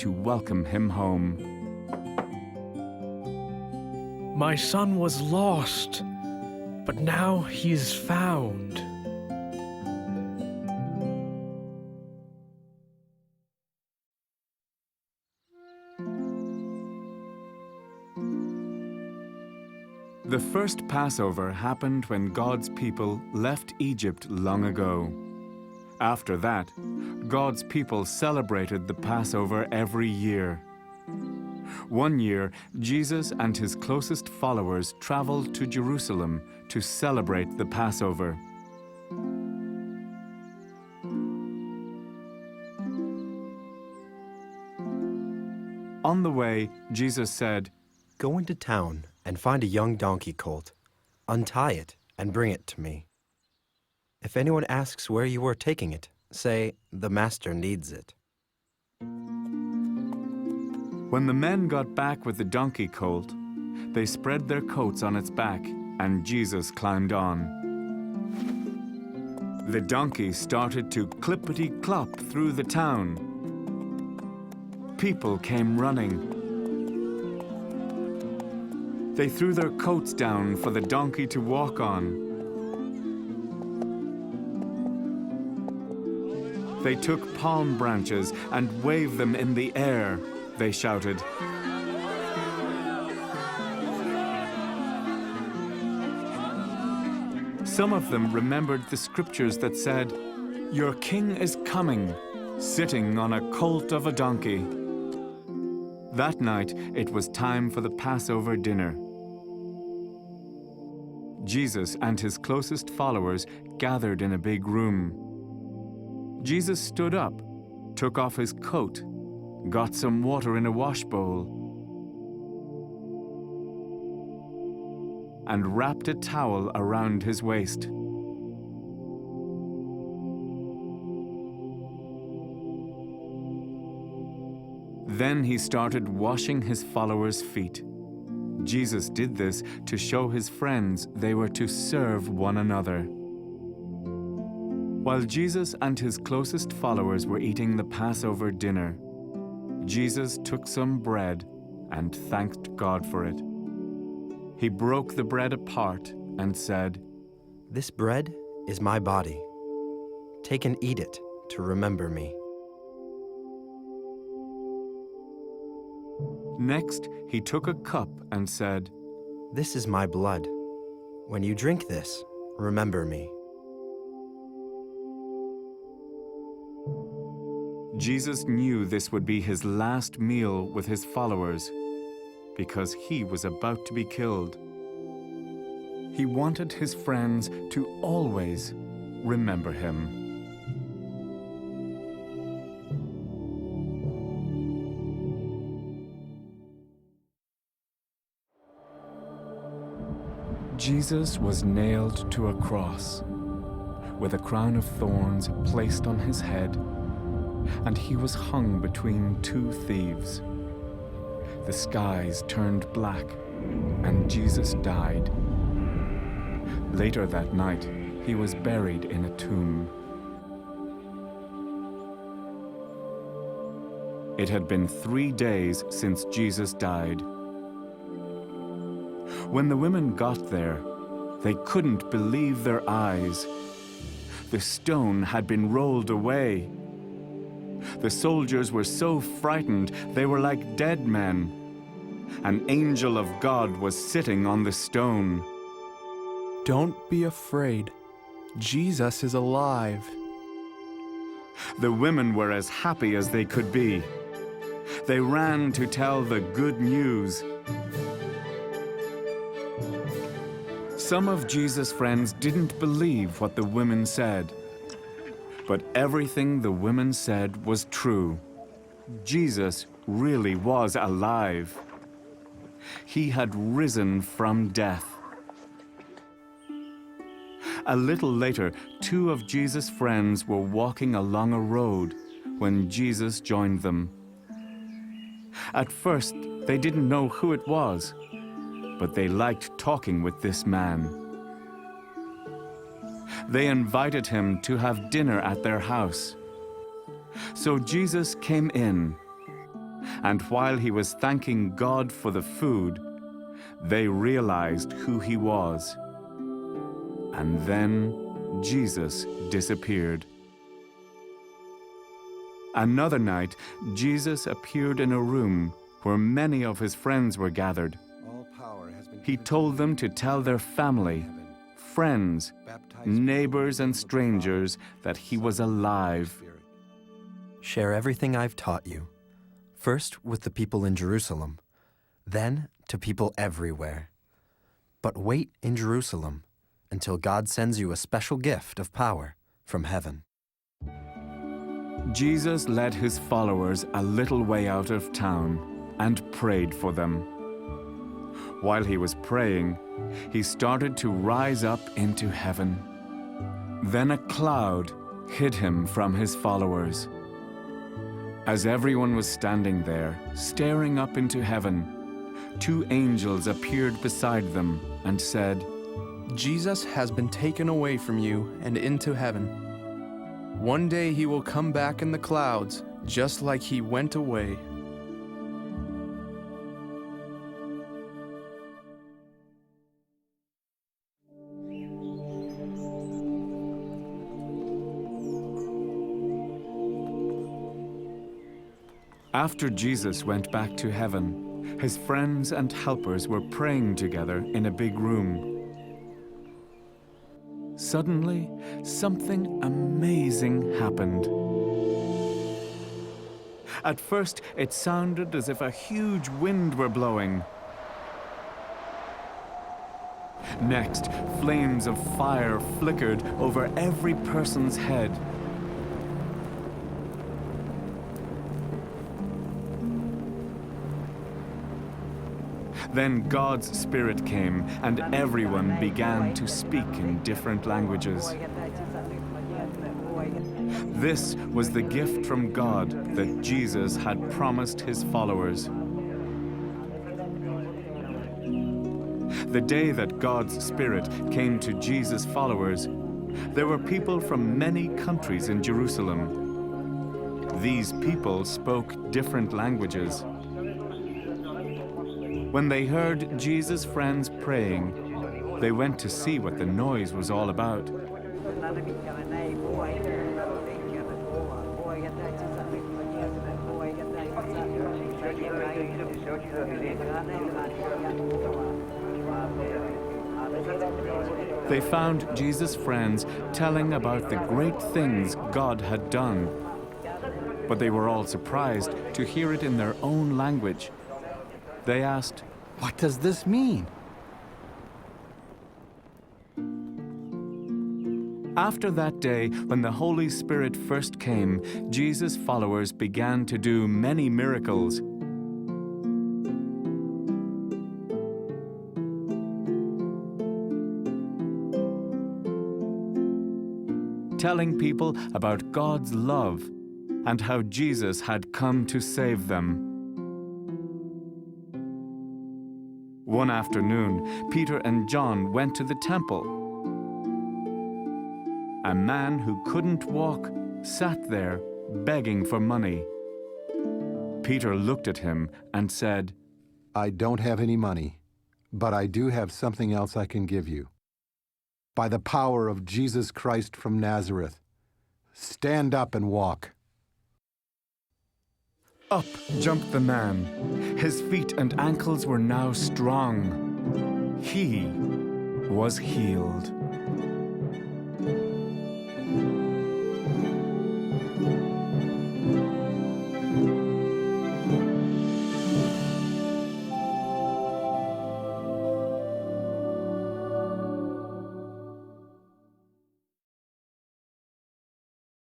to welcome him home. My son was lost, but now he is found. The first Passover happened when God's people left Egypt long ago. After that, God's people celebrated the Passover every year. One year, Jesus and his closest followers traveled to Jerusalem to celebrate the Passover. On the way, Jesus said, "Go into town and find a young donkey colt. Untie it and bring it to me. If anyone asks where you are taking it, say, 'The Master needs it.'" When the men got back with the donkey colt, they spread their coats on its back, and Jesus climbed on. The donkey started to clippity-clop through the town. People came running. They threw their coats down for the donkey to walk on. They took palm branches and waved them in the air. They shouted. Some of them remembered the scriptures that said, "Your king is coming, sitting on a colt of a donkey." That night, it was time for the Passover dinner. Jesus and his closest followers gathered in a big room. Jesus stood up, took off his coat, got some water in a wash bowl, and wrapped a towel around his waist. Then he started washing his followers' feet. Jesus did this to show his friends they were to serve one another. While Jesus and his closest followers were eating the Passover dinner, Jesus took some bread and thanked God for it. He broke the bread apart and said, "This bread is my body. Take and eat it to remember me." Next, he took a cup and said, "This is my blood. When you drink this, remember me." Jesus knew this would be his last meal with his followers because he was about to be killed. He wanted his friends to always remember him. Jesus was nailed to a cross with a crown of thorns placed on his head, and he was hung between two thieves. The skies turned black, and Jesus died. Later that night, he was buried in a tomb. It had been 3 days since Jesus died. When the women got there, they couldn't believe their eyes. The stone had been rolled away. The soldiers were so frightened they were like dead men. An angel of God was sitting on the stone. "Don't be afraid. Jesus is alive." The women were as happy as they could be. They ran to tell the good news. Some of Jesus' friends didn't believe what the women said. But everything the women said was true. Jesus really was alive. He had risen from death. A little later, 2 of Jesus' friends were walking along a road when Jesus joined them. At first, they didn't know who it was, but they liked talking with this man. They invited him to have dinner at their house. So Jesus came in. And while he was thanking God for the food, they realized who he was. And then Jesus disappeared. Another night, Jesus appeared in a room where many of his friends were gathered. He told them to tell their family, friends, neighbors, and strangers that he was alive. Share everything I've taught you, first with the people in Jerusalem, then to people everywhere. But wait in Jerusalem until God sends you a special gift of power from heaven. Jesus led his followers a little way out of town and prayed for them. While he was praying, he started to rise up into heaven. Then a cloud hid him from his followers. As everyone was standing there, staring up into heaven, two angels appeared beside them and said, Jesus has been taken away from you and into heaven. One day he will come back in the clouds, just like he went away. After Jesus went back to heaven, his friends and helpers were praying together in a big room. Suddenly, something amazing happened. At first, it sounded as if a huge wind were blowing. Next, flames of fire flickered over every person's head. Then God's Spirit came, and everyone began to speak in different languages. This was the gift from God that Jesus had promised his followers. The day that God's Spirit came to Jesus' followers, there were people from many countries in Jerusalem. These people spoke different languages. When they heard Jesus' friends praying, they went to see what the noise was all about. They found Jesus' friends telling about the great things God had done. But they were all surprised to hear it in their own language. They asked, "What does this mean?" After that day, when the Holy Spirit first came, Jesus' followers began to do many miracles. Telling people about God's love and how Jesus had come to save them. One afternoon, Peter and John went to the temple. A man who couldn't walk sat there begging for money. Peter looked at him and said, "I don't have any money, but I do have something else I can give you. By the power of Jesus Christ from Nazareth, stand up and walk." Up jumped the man. His feet and ankles were now strong. He was healed.